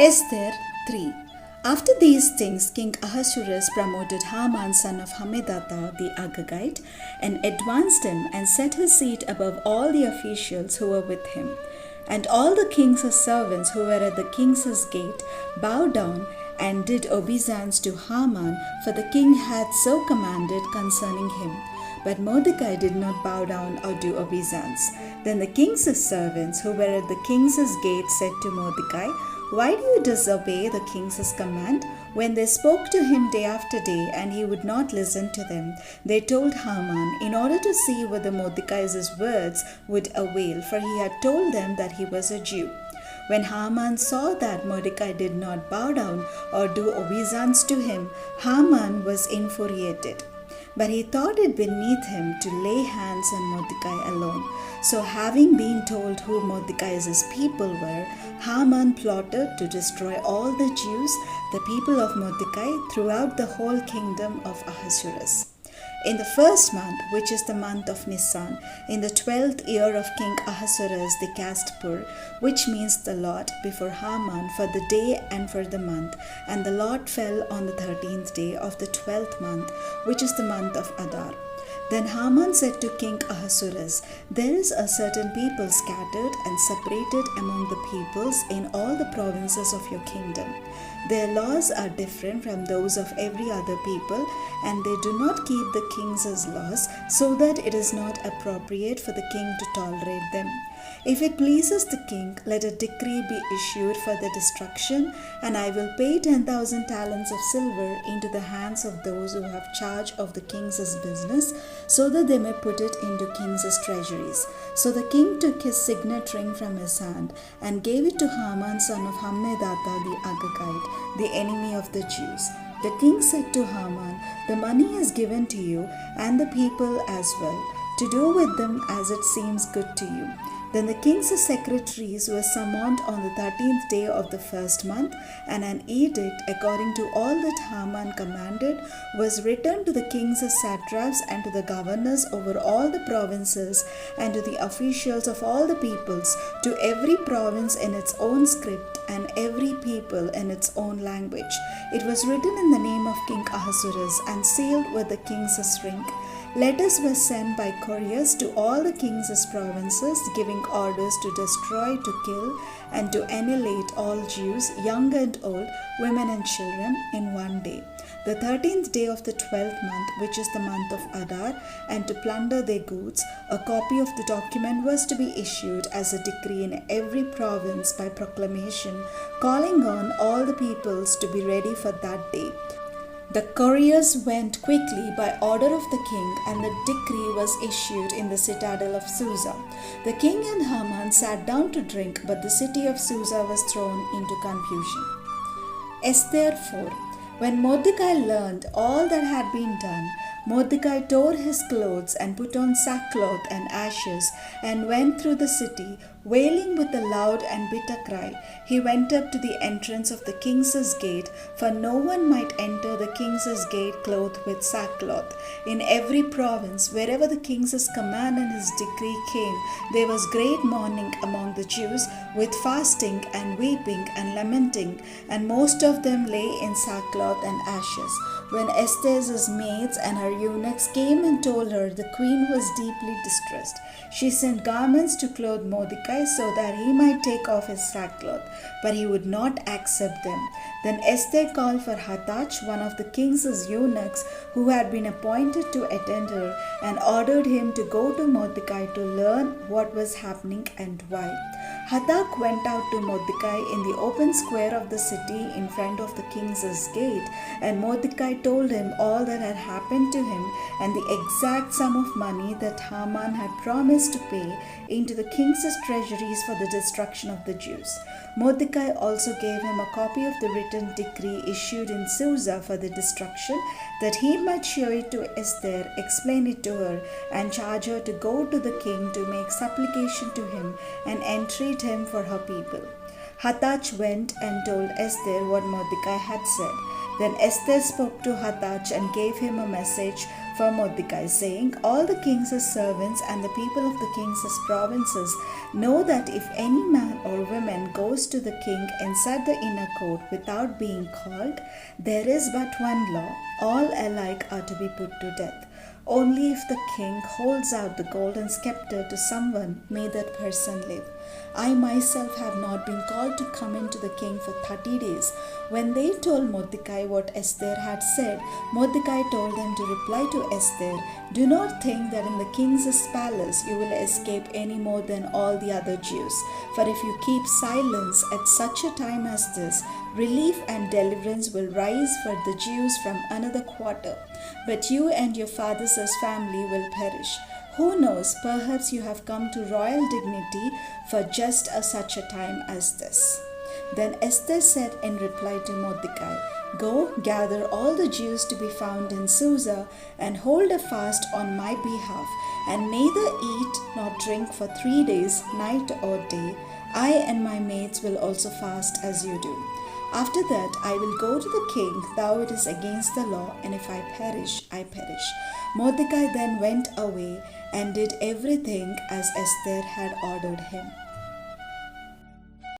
Esther 3. After these things, King Ahasuerus promoted Haman son of Hammedatha the Agagite and advanced him and set his seat above all the officials who were with him. And all the king's servants who were at the king's gate bowed down and did obeisance to Haman, for the king had so commanded concerning him. But Mordecai did not bow down or do obeisance. Then the king's servants who were at the king's gate said to Mordecai, "Why do you disobey the king's command?" When they spoke to him day after day and he would not listen to them, they told Haman in order to see whether Mordecai's words would avail, for he had told them that he was a Jew. When Haman saw that Mordecai did not bow down or do obeisance to him, Haman was infuriated. But he thought it beneath him to lay hands on Mordecai alone. So having been told who Mordecai's people were, Haman plotted to destroy all the Jews, the people of Mordecai, throughout the whole kingdom of Ahasuerus. In the first month, which is the month of Nisan, in the 12th year of King Ahasuerus, they cast Pur, which means the lot, before Haman for the day and for the month. And the lot fell on the 13th day of the 12th month, which is the month of Adar. Then Haman said to King Ahasuerus, "There is a certain people scattered and separated among the peoples in all the provinces of your kingdom. Their laws are different from those of every other people, and they do not keep the king's laws, so that it is not appropriate for the king to tolerate them. If it pleases the king, let a decree be issued for their destruction, and I will pay 10,000 talents of silver into the hands of those who have charge of the king's business, so that they may put it into king's treasuries." So the king took his signet ring from his hand and gave it to Haman son of Hammedatha the Agagite, the enemy of the Jews. The king said to Haman, "The money is given to you and the people as well, to do with them as it seems good to you." Then the king's secretaries were summoned on the 13th day of the first month, and an edict according to all that Haman commanded was written to the king's satraps and to the governors over all the provinces and to the officials of all the peoples, to every province in its own script and every people in its own language. It was written in the name of King Ahasuerus and sealed with the king's ring. Letters were sent by couriers to all the king's provinces, giving orders to destroy, to kill, and to annihilate all Jews, young and old, women and children, in one day, the 13th day of the 12th month, which is the month of Adar, and to plunder their goods. A copy of the document was to be issued as a decree in every province by proclamation, calling on all the peoples to be ready for that day. The couriers went quickly by order of the king, and the decree was issued in the citadel of Susa. The king and Haman sat down to drink, but the city of Susa was thrown into confusion. Esther 4. When Mordecai learned all that had been done, Mordecai tore his clothes and put on sackcloth and ashes and went through the city, wailing with a loud and bitter cry. He went up to the entrance of the king's gate, for no one might enter the king's gate clothed with sackcloth. In every province, wherever the king's command and his decree came, there was great mourning among the Jews, with fasting and weeping and lamenting, and most of them lay in sackcloth and ashes. When Esther's maids and her eunuchs came and told her the queen was deeply distressed, she sent garments to clothe Mordecai so that he might take off his sackcloth, but he would not accept them. Then Esther called for Hathach, one of the king's eunuchs, who had been appointed to attend her, and ordered him to go to Mordecai to learn what was happening and why. Hathach went out to Mordecai in the open square of the city in front of the king's gate, and Mordecai told him all that had happened to him and the exact sum of money that Haman had promised to pay into the king's treasuries for the destruction of the Jews. Mordecai also gave him a copy of the written decree issued in Susa for the destruction, that he might show it to Esther, explain it to her, and charge her to go to the king to make supplication to him and entreat him for her people. Hathach went and told Esther what Mordecai had said. Then Esther spoke to Hathach and gave him a message for Mordecai, saying, All the king's servants and the people of the king's provinces know that if any man or woman goes to the king inside the inner court without being called, there is but one law: all alike are to be put to death. Only if the king holds out the golden scepter to someone may that person live. I myself have not been called to come into the king for 30 days. When they told Mordecai what Esther had said, Mordecai told them to reply to Esther, Do not think that in the king's palace you will escape any more than all the other Jews. For if you keep silence at such a time as this, relief and deliverance will rise for the Jews from another quarter. But you and your father's family will perish. Who knows, perhaps you have come to royal dignity for just such a time as this. Then Esther said in reply to Mordecai, Go, gather all the Jews to be found in Susa, and hold a fast on my behalf, and neither eat nor drink for 3 days, night or day. I and my maids will also fast as you do. After that I will go to the king, though it is against the law, and if I perish, I perish. Mordecai then went away and did everything as Esther had ordered him.